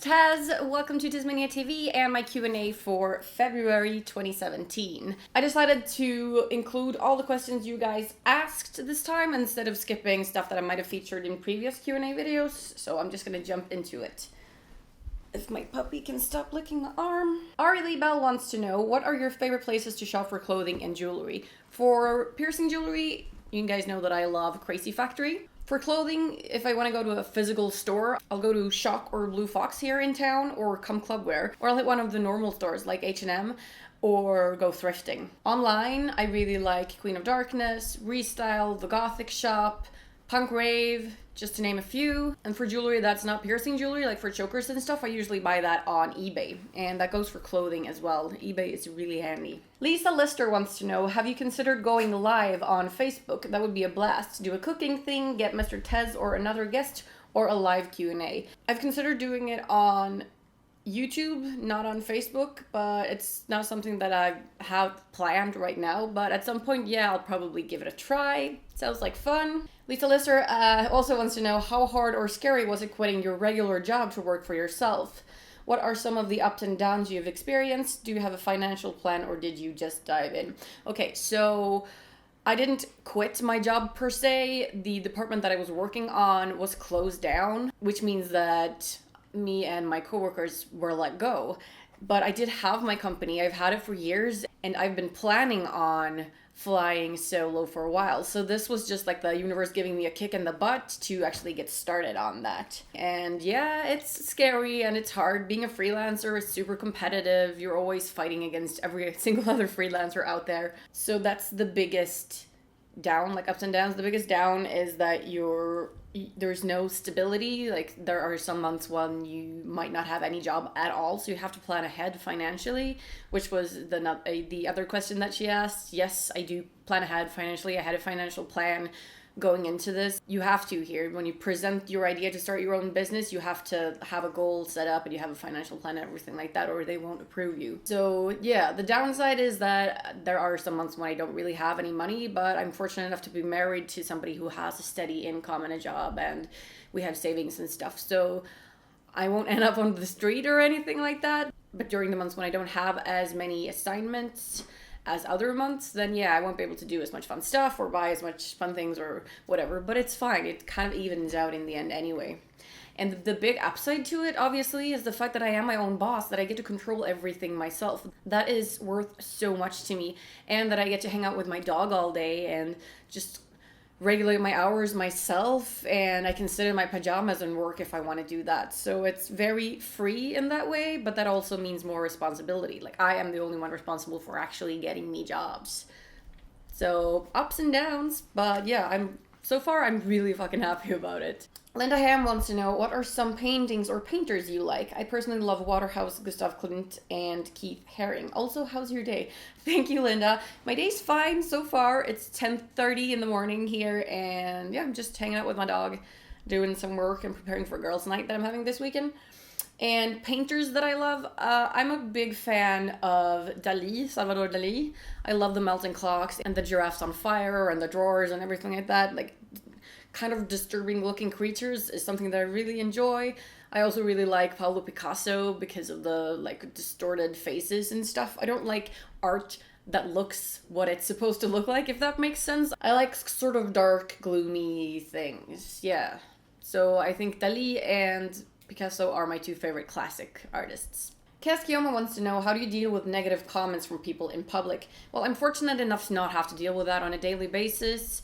Tez. Welcome to TezMania TV and my Q&A for February 2017. I decided to include all the questions you guys asked this time instead of skipping stuff that I might have featured in previous Q&A videos, so I'm just gonna jump into it. If my puppy can stop licking the arm. Ari Lee Bell wants to know, what are your favorite places to shop for clothing and jewelry? For piercing jewelry, you guys know that I love Crazy Factory. For clothing, if I want to go to a physical store, I'll go to Shock or Blue Fox here in town, or Come Clubwear, or I'll hit one of the normal stores like H&M, or go thrifting. Online, I really like Queen of Darkness, Restyle, The Gothic Shop, Punk Rave, just to name a few. And for jewelry that's not piercing jewelry, like for chokers and stuff, I usually buy that on eBay. And that goes for clothing as well. eBay is really handy. Lisa Lister wants to know, have you considered going live on Facebook? That would be a blast. Do a cooking thing, get Mr. Tez or another guest, or a live Q&A. I've considered doing it on YouTube, not on Facebook, but it's not something that I have planned right now. But at some point, yeah, I'll probably give it a try. Sounds like fun. Lisa Lister also wants to know, how hard or scary was it quitting your regular job to work for yourself? What are some of the ups and downs you've experienced? Do you have a financial plan, or did you just dive in? Okay, so I didn't quit my job per se. The department that I was working on was closed down, which means that me and my coworkers were let go. But I did have my company. I've had it for years, and I've been planning on flying solo for a while. So this was just like the universe giving me a kick in the butt to actually get started on that. And yeah, it's scary and it's hard. Being a freelancer is super competitive. You're always fighting against every single other freelancer out there. So that's the biggest down, like ups and downs. The biggest down is that there's no stability. Like there are some months when you might not have any job at all, so you have to plan ahead financially, which was the other question that she asked. Yes, I do plan ahead financially. I had a financial plan going into this. You have to here. When you present your idea to start your own business, you have to have a goal set up and you have a financial plan and everything like that, or they won't approve you. So yeah, the downside is that there are some months when I don't really have any money, but I'm fortunate enough to be married to somebody who has a steady income and a job, and we have savings and stuff. So I won't end up on the street or anything like that. But during the months when I don't have as many assignments as other months, then yeah, I won't be able to do as much fun stuff or buy as much fun things or whatever, but it's fine. It kind of evens out in the end anyway. And the big upside to it, obviously, is the fact that I am my own boss, that I get to control everything myself. That is worth so much to me, and that I get to hang out with my dog all day and just regulate my hours myself, and I can sit in my pajamas and work if I want to do that. So it's very free in that way, but that also means more responsibility. Like, I am the only one responsible for actually getting me jobs. So ups and downs, but yeah, I'm really fucking happy about it. Linda Ham wants to know, what are some paintings or painters you like? I personally love Waterhouse, Gustav Klimt, and Keith Haring. Also, how's your day? Thank you, Linda. My day's fine so far. It's 10:30 in the morning here, and yeah, I'm just hanging out with my dog, doing some work and preparing for girls' night that I'm having this weekend. And painters that I love, I'm a big fan of Salvador Dali. I love the melting clocks and the giraffes on fire and the drawers and everything like that. Like, kind of disturbing looking creatures is something that I really enjoy. I also really like Pablo Picasso because of the like distorted faces and stuff. I don't like art that looks what it's supposed to look like, if that makes sense. I like sort of dark, gloomy things. Yeah. So I think Dali and Picasso are my two favorite classic artists. Cass Kioma wants to know, how do you deal with negative comments from people in public? Well, I'm fortunate enough to not have to deal with that on a daily basis.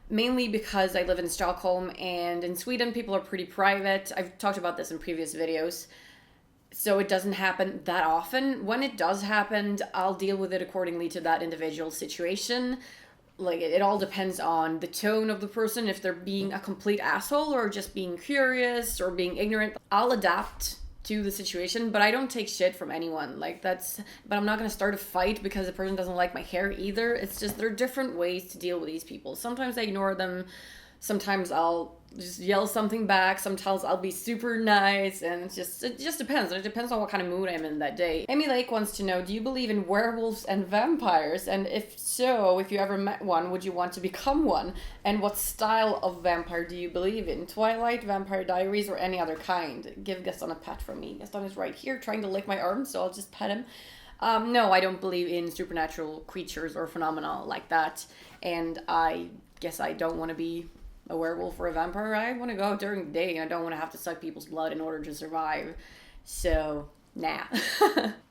Mainly because I live in Stockholm, and in Sweden people are pretty private. I've talked about this in previous videos. So it doesn't happen that often. When it does happen, I'll deal with it accordingly to that individual situation. Like, it all depends on the tone of the person, if they're being a complete asshole or just being curious or being ignorant. I'll adapt to the situation, but I don't take shit from anyone. But I'm not gonna start a fight because the person doesn't like my hair either. It's just, there are different ways to deal with these people. Sometimes I ignore them, Sometimes I'll just yell something back. Sometimes I'll be super nice, and it just depends. It depends on what kind of mood I'm in that day. Amy Lake wants to know, do you believe in werewolves and vampires? And if so, if you ever met one, would you want to become one? And what style of vampire do you believe in? Twilight, Vampire Diaries, or any other kind? Give Gaston a pat from me. Gaston is right here trying to lick my arm, so I'll just pet him. No, I don't believe in supernatural creatures or phenomena like that. And I guess I don't want to be a werewolf or a vampire. I want to go out during the day, and I don't want to have to suck people's blood in order to survive. So, nah.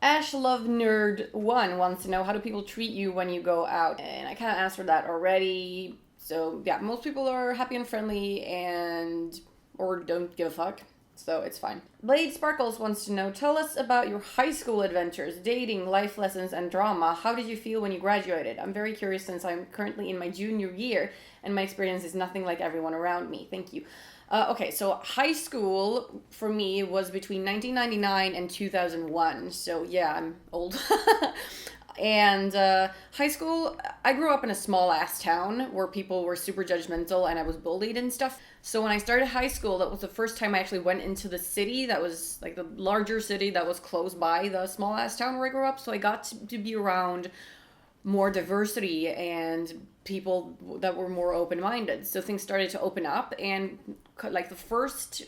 Ash Love Nerd 1 wants to know, how do people treat you when you go out? And I kind of answered that already. So, yeah, most people are happy and friendly or don't give a fuck. So it's fine. Blade Sparkles wants to know, tell us about your high school adventures, dating, life lessons, and drama. How did you feel when you graduated? I'm very curious since I'm currently in my junior year and my experience is nothing like everyone around me. Thank you. Okay, so high school for me was between 1999 and 2001. So yeah, I'm old. And high school, I grew up in a small ass town where people were super judgmental and I was bullied and stuff. So when I started high school, that was the first time I actually went into the city that was like the larger city that was close by the small ass town where I grew up. So I got to be around more diversity and people that were more open-minded. So things started to open up, and like the first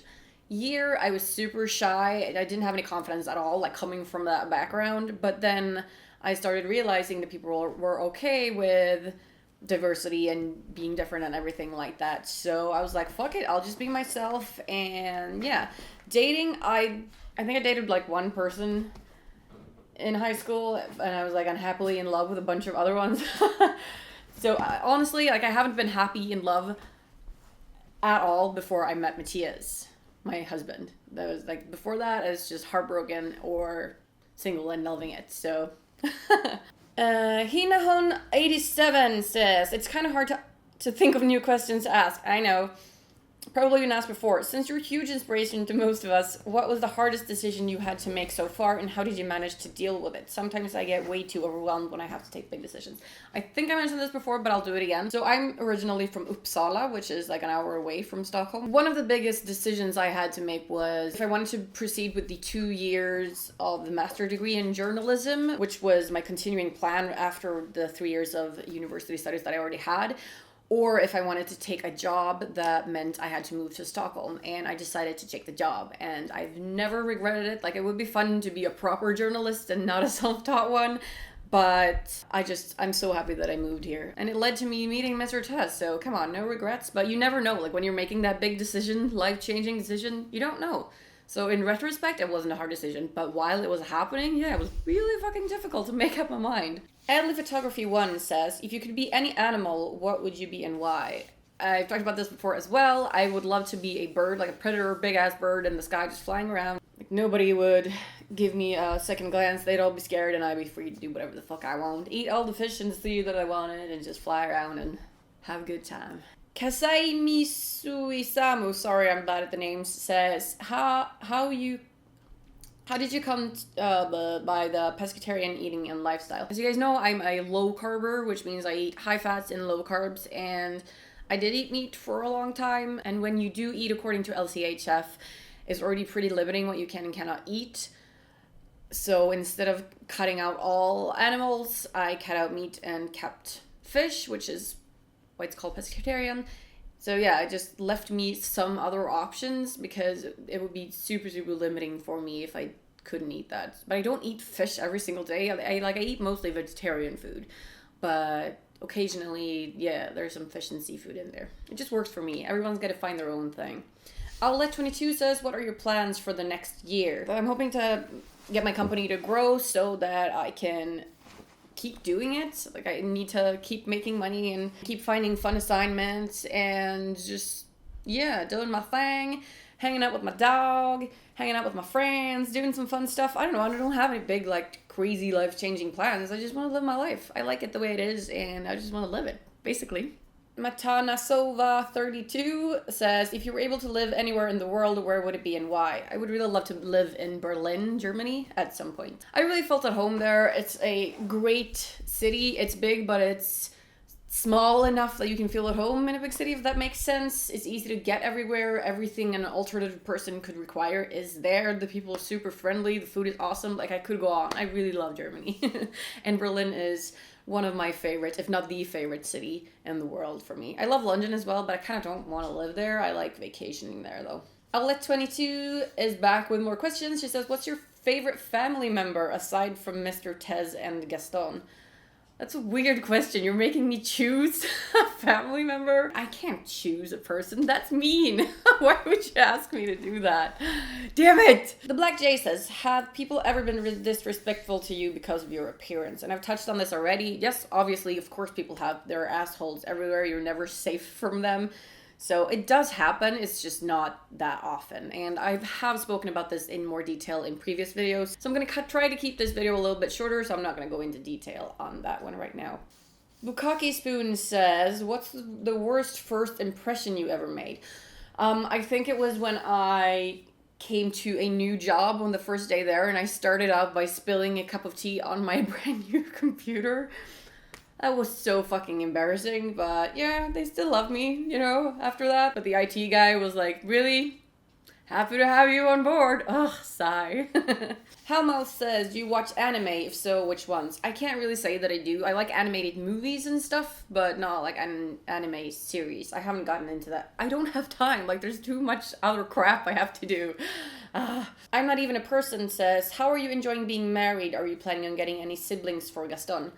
year I was super shy. I didn't have any confidence at all, like coming from that background. But then I started realizing that people were okay with diversity and being different and everything like that. So I was like, fuck it, I'll just be myself. And yeah, dating, I think I dated like one person in high school, and I was like unhappily in love with a bunch of other ones. So honestly, like I haven't been happy in love at all before I met Matthias, my husband. That was like, before that, I was just heartbroken or single and loving it. So Hinahon87 says, it's kind of hard to think of new questions to ask. I know. Probably been asked before. Since you're a huge inspiration to most of us, what was the hardest decision you had to make so far, and how did you manage to deal with it? Sometimes I get way too overwhelmed when I have to take big decisions. I think I mentioned this before, but I'll do it again. So I'm originally from Uppsala, which is like an hour away from Stockholm. One of the biggest decisions I had to make was if I wanted to proceed with the 2 years of the master's degree in journalism, which was my continuing plan after the 3 years of university studies that I already had, or if I wanted to take a job that meant I had to move to Stockholm. And I decided to take the job, and I've never regretted it. Like, it would be fun to be a proper journalist and not a self-taught one, but I'm so happy that I moved here. And it led to me meeting Mr. Tez, so come on, no regrets. But you never know, like when you're making that big decision, life-changing decision, you don't know. So in retrospect, it wasn't a hard decision, but while it was happening, yeah, it was really fucking difficult to make up my mind. Adley Photography 1 says, if you could be any animal, what would you be and why? I've talked about this before as well. I would love to be a bird, like a predator, big ass bird in the sky just flying around. Like nobody would give me a second glance. They'd all be scared and I'd be free to do whatever the fuck I want. Eat all the fish in the sea that I wanted and just fly around and have a good time. Kasai Misuisamu, sorry I'm bad at the names, says, how did you come by the pescatarian eating and lifestyle? As you guys know, I'm a low carber, which means I eat high fats and low carbs, and I did eat meat for a long time, and when you do eat according to LCHF, it's already pretty limiting what you can and cannot eat. So instead of cutting out all animals, I cut out meat and kept fish, which is why it's called pescatarian. So yeah, I just left me some other options because it would be super, super limiting for me if I couldn't eat that. But I don't eat fish every single day. I eat mostly vegetarian food, but occasionally, yeah, there's some fish and seafood in there. It just works for me. Everyone's got to find their own thing. Outlet22 says, what are your plans for the next year? I'm hoping to get my company to grow so that I can keep doing it. Like, I need to keep making money and keep finding fun assignments and just, yeah, doing my thing, hanging out with my dog, hanging out with my friends, doing some fun stuff. I don't have any big, like, crazy life-changing plans. I just want to live my life. I like it the way it is, and I just want to live it, basically. Matanasova32 says, if you were able to live anywhere in the world, where would it be and why? I would really love to live in Berlin, Germany at some point. I really felt at home there. It's a great city. It's big, but it's small enough that you can feel at home in a big city, if that makes sense. It's easy to get everywhere. Everything an alternative person could require is there. The people are super friendly. The food is awesome. Like, I could go on. I really love Germany. And Berlin is one of my favorites, if not the favorite city in the world for me. I love London as well, but I kind of don't want to live there. I like vacationing there, though. Owlet22 is back with more questions. She says, what's your favorite family member aside from Mr. Tez and Gaston? That's a weird question. You're making me choose a family member? I can't choose a person. That's mean. Why would you ask me to do that? Damn it! The Black Jay says, have people ever been disrespectful to you because of your appearance? And I've touched on this already. Yes, obviously, of course people have. There are assholes everywhere. You're never safe from them. So it does happen, it's just not that often. And I have spoken about this in more detail in previous videos. So I'm going to try to keep this video a little bit shorter, so I'm not going to go into detail on that one right now. Bukaki Spoon says, what's the worst first impression you ever made? I think it was when I came to a new job on the first day there, and I started out by spilling a cup of tea on my brand new computer. That was so fucking embarrassing, but yeah, they still love me, you know, after that. But the IT guy was like, really? Happy to have you on board. Ugh, sigh. Hellmouth says, do you watch anime? If so, which ones? I can't really say that I do. I like animated movies and stuff, but not like an anime series. I haven't gotten into that. I don't have time. Like, there's too much other crap I have to do. I'm not even a person says, how are you enjoying being married? Are you planning on getting any siblings for Gaston?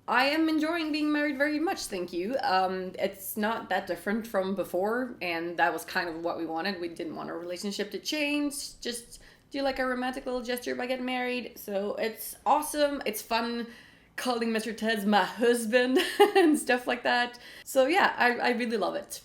I am enjoying being married very much, thank you. It's not that different from before, and that was kind of what we wanted. We didn't want our relationship to change, just do like a romantic little gesture by getting married. So it's awesome, it's fun calling Mr. Tez my husband and stuff like that. So yeah, I really love it.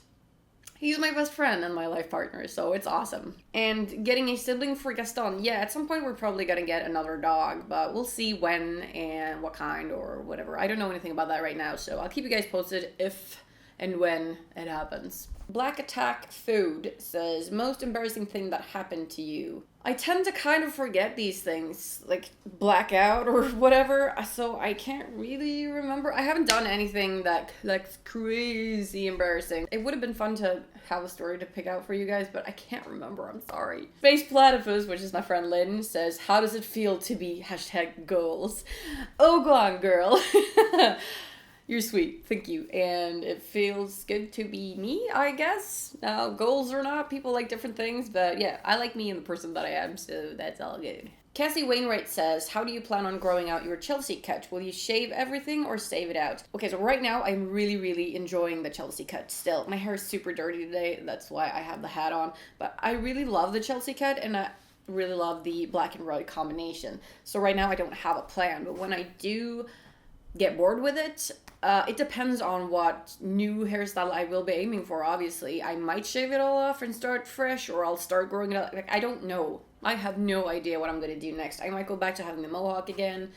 He's my best friend and my life partner, so it's awesome. And getting a sibling for Gaston, yeah, at some point we're probably gonna get another dog, but we'll see when and what kind or whatever. I don't know anything about that right now, so I'll keep you guys posted if and when it happens. Black Attack Food says, most embarrassing thing that happened to you? I tend to kind of forget these things, like blackout or whatever, so I can't really remember. I haven't done anything that like crazy embarrassing. It would have been fun to have a story to pick out for you guys, but I can't remember, I'm sorry. Space Platypus, which is my friend Lynn, says, how does it feel to be #goals? Oh, go on, girl. You're sweet, thank you. And it feels good to be me, I guess. Now, goals or not, people like different things, but yeah, I like me and the person that I am, so that's all good. Cassie Wainwright says, how do you plan on growing out your Chelsea cut? Will you shave everything or save it out? Okay, so right now I'm really enjoying the Chelsea cut still. My hair is super dirty today, that's why I have the hat on, but I really love the Chelsea cut and I really love the black and white combination. So right now I don't have a plan, but when I do get bored with it, it depends on what new hairstyle I will be aiming for, obviously. I might shave it all off and start fresh, or I'll start growing it out. Like, I don't know. I have no idea what I'm going to do next. I might go back to having the mohawk again.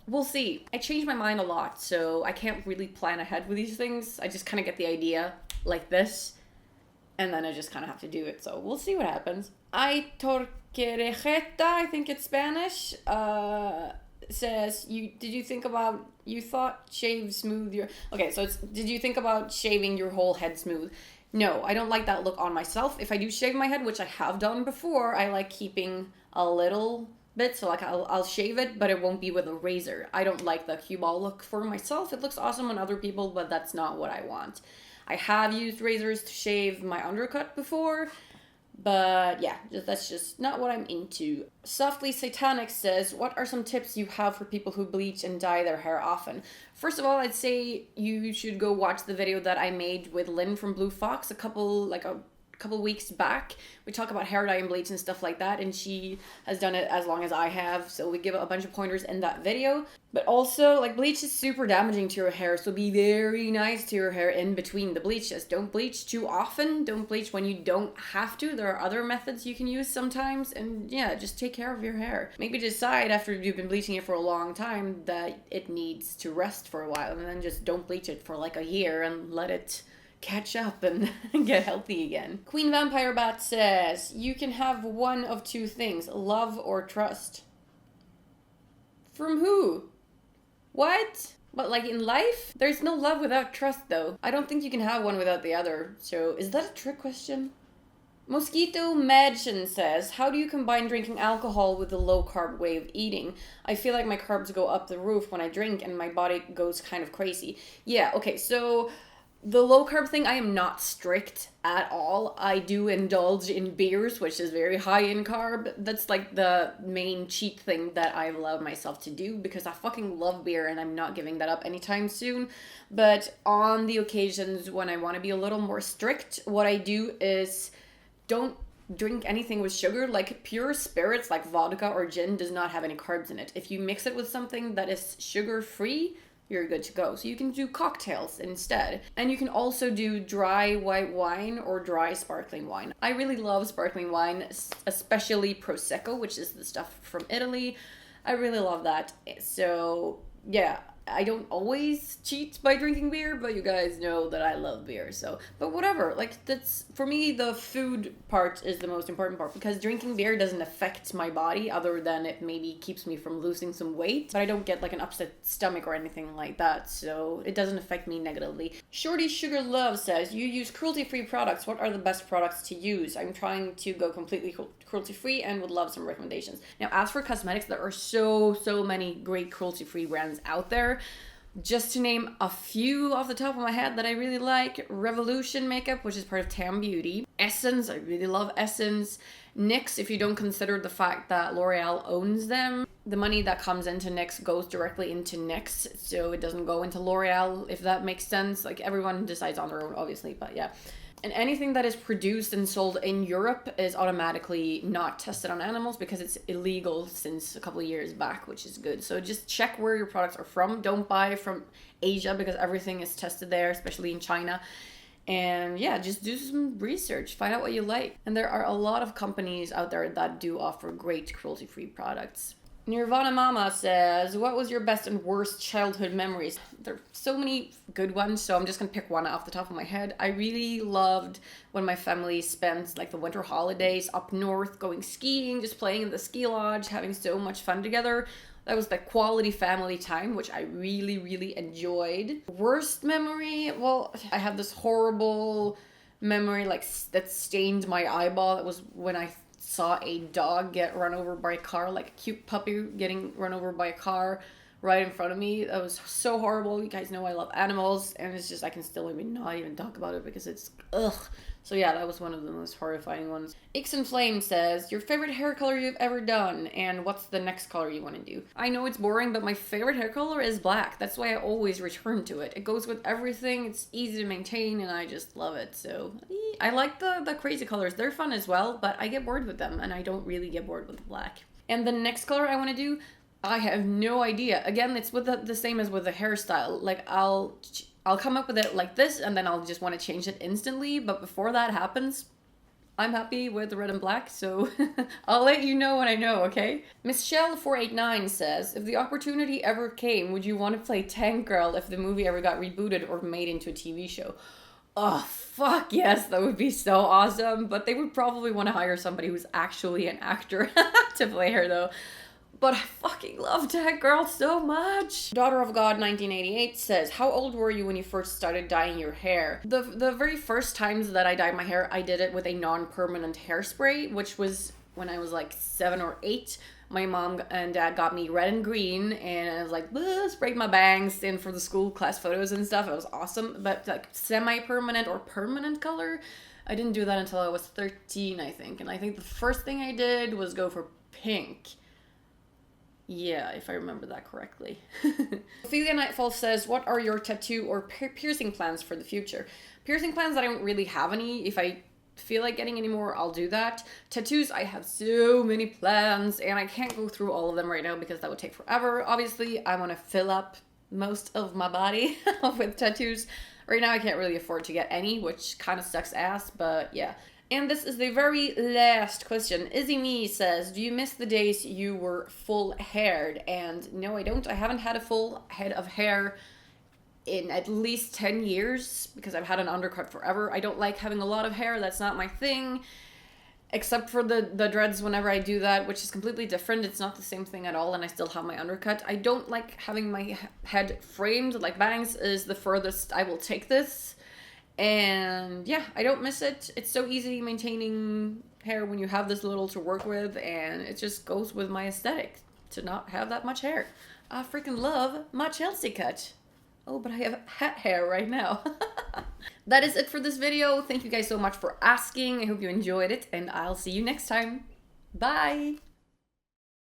We'll see. I change my mind a lot, so I can't really plan ahead with these things. I just kind of get the idea like this, and then I just kind of have to do it. So we'll see what happens. I Torquerejeta, I think it's Spanish, says, you thought shave smooth your, okay, so it's, did you think about shaving your whole head smooth? No, I don't like that look on myself. If I do shave my head, which I have done before, I like keeping a little bit, so like I'll shave it, but it won't be with a razor. I don't like the cue ball look for myself. It looks awesome on other people, but that's not what I want. I have used razors to shave my undercut before, but yeah, that's just not what I'm into. Softly Satanic says, what are some tips you have for people who bleach and dye their hair often? First of all, I'd say you should go watch the video that I made with Lynn from Blue Fox a couple weeks back. We talk about hair dye and bleach and stuff like that, and she has done it as long as I have, so we give a bunch of pointers in that video. But also, like, bleach is super damaging to your hair, so be very nice to your hair in between the bleaches. Don't bleach too often. Don't bleach when you don't have to. There are other methods you can use sometimes, and yeah, just take care of your hair. Maybe decide after you've been bleaching it for a long time that it needs to rest for a while, and then just don't bleach it for like a year and let it catch up and get healthy again. Queen Vampire Bat says, you can have one of two things, love or trust. From who? What? But like in life, there's no love without trust though. I don't think you can have one without the other. So is that a trick question? Mosquito Madgen says, how do you combine drinking alcohol with the low carb way of eating? I feel like my carbs go up the roof when I drink and my body goes kind of crazy. Yeah, okay, so the low carb thing, I am not strict at all. I do indulge in beers, which is very high in carb. That's like the main cheat thing that I've allowed myself to do because I fucking love beer and I'm not giving that up anytime soon. But on the occasions when I want to be a little more strict, what I do is don't drink anything with sugar. Like pure spirits like vodka or gin does not have any carbs in it. If you mix it with something that is sugar free, you're good to go. So you can do cocktails instead. And you can also do dry white wine or dry sparkling wine. I really love sparkling wine, especially Prosecco, which is the stuff from Italy. I really love that. So yeah, I don't always cheat by drinking beer, but you guys know that I love beer, so, but whatever, like, that's, for me, the food part is the most important part, because drinking beer doesn't affect my body, other than it maybe keeps me from losing some weight, but I don't get, like, an upset stomach or anything like that, so it doesn't affect me negatively. Shorty Sugar Love says, you use cruelty-free products, what are the best products to use? I'm trying to go completely cruelty-free and would love some recommendations. Now, as for cosmetics, there are so many great cruelty-free brands out there. Just to name a few off the top of my head that I really like: Revolution Makeup, which is part of Tam Beauty. Essence, I really love Essence. NYX, if you don't consider the fact that L'Oreal owns them. The money that comes into NYX goes directly into NYX, so it doesn't go into L'Oreal, if that makes sense. Like, everyone decides on their own, obviously, but yeah. And anything that is produced and sold in Europe is automatically not tested on animals because it's illegal since a couple of years back, which is good. So just check where your products are from. Don't buy from Asia because everything is tested there, especially in China. And yeah, just do some research, find out what you like. And there are a lot of companies out there that do offer great cruelty-free products. Nirvana Mama says, what was your best and worst childhood memories? There are so many good ones, so I'm just gonna pick one off the top of my head. I really loved when my family spent like the winter holidays up north, going skiing, just playing in the ski lodge, having so much fun together. That was like quality family time, which I really enjoyed. Worst memory? Well, I have this horrible memory like that stained my eyeball. It was when I saw a dog get run over by a car, like a cute puppy getting run over by a car right in front of me. That was so horrible. You guys know I love animals, and it's just, I can still maybe not even talk about it because it's ugh. So yeah, that was one of the most horrifying ones. Ixen Flame says, your favorite hair color you've ever done, and what's the next color you want to do? I know it's boring, but my favorite hair color is black. That's why I always return to it. It goes with everything, it's easy to maintain, and I just love it. So I like the crazy colors. They're fun as well, but I get bored with them, and I don't really get bored with black. And the next color I want to do, I have no idea. Again, it's with the same as with the hairstyle. Like, I'll come up with it like this, and then I'll just want to change it instantly. But before that happens, I'm happy with the red and black, so I'll let you know when I know, okay? Michelle489 says, if the opportunity ever came, would you want to play Tank Girl if the movie ever got rebooted or made into a TV show? Oh, fuck yes, that would be so awesome. But they would probably want to hire somebody who's actually an actor to play her, though. But I fucking love Tank Girl so much. Daughter of God 1988 says, how old were you when you first started dyeing your hair? The very first times that I dyed my hair, I did it with a non-permanent hairspray, which was when I was like 7 or 8. My mom and dad got me red and green, and I was like, sprayed my bangs in for the school class photos and stuff. It was awesome. But like semi-permanent or permanent color, I didn't do that until I was 13, I think. And I think the first thing I did was go for pink. Yeah, if I remember that correctly. Ophelia Nightfall says, what are your tattoo or piercing plans for the future? Piercing plans, I don't really have any. If I feel like getting any more, I'll do that. Tattoos, I have so many plans, and I can't go through all of them right now because that would take forever. Obviously, I want to fill up most of my body with tattoos. Right now, I can't really afford to get any, which kind of sucks ass, but yeah. And this is the very last question. Izzy Me says, do you miss the days you were full-haired? And no, I don't. I haven't had a full head of hair in at least 10 years because I've had an undercut forever. I don't like having a lot of hair. That's not my thing. except for the dreads whenever I do that, which is completely different. It's not the same thing at all, and I still have my undercut. I don't like having my head framed. Like, bangs is the furthest I will take this. And yeah, I don't miss it. It's so easy maintaining hair when you have this little to work with, and it just goes with my aesthetic to not have that much hair. I freaking love my Chelsea cut. Oh, but I have hat hair right now. That is it for this video. Thank you guys so much for asking. I hope you enjoyed it, and I'll see you next time. Bye!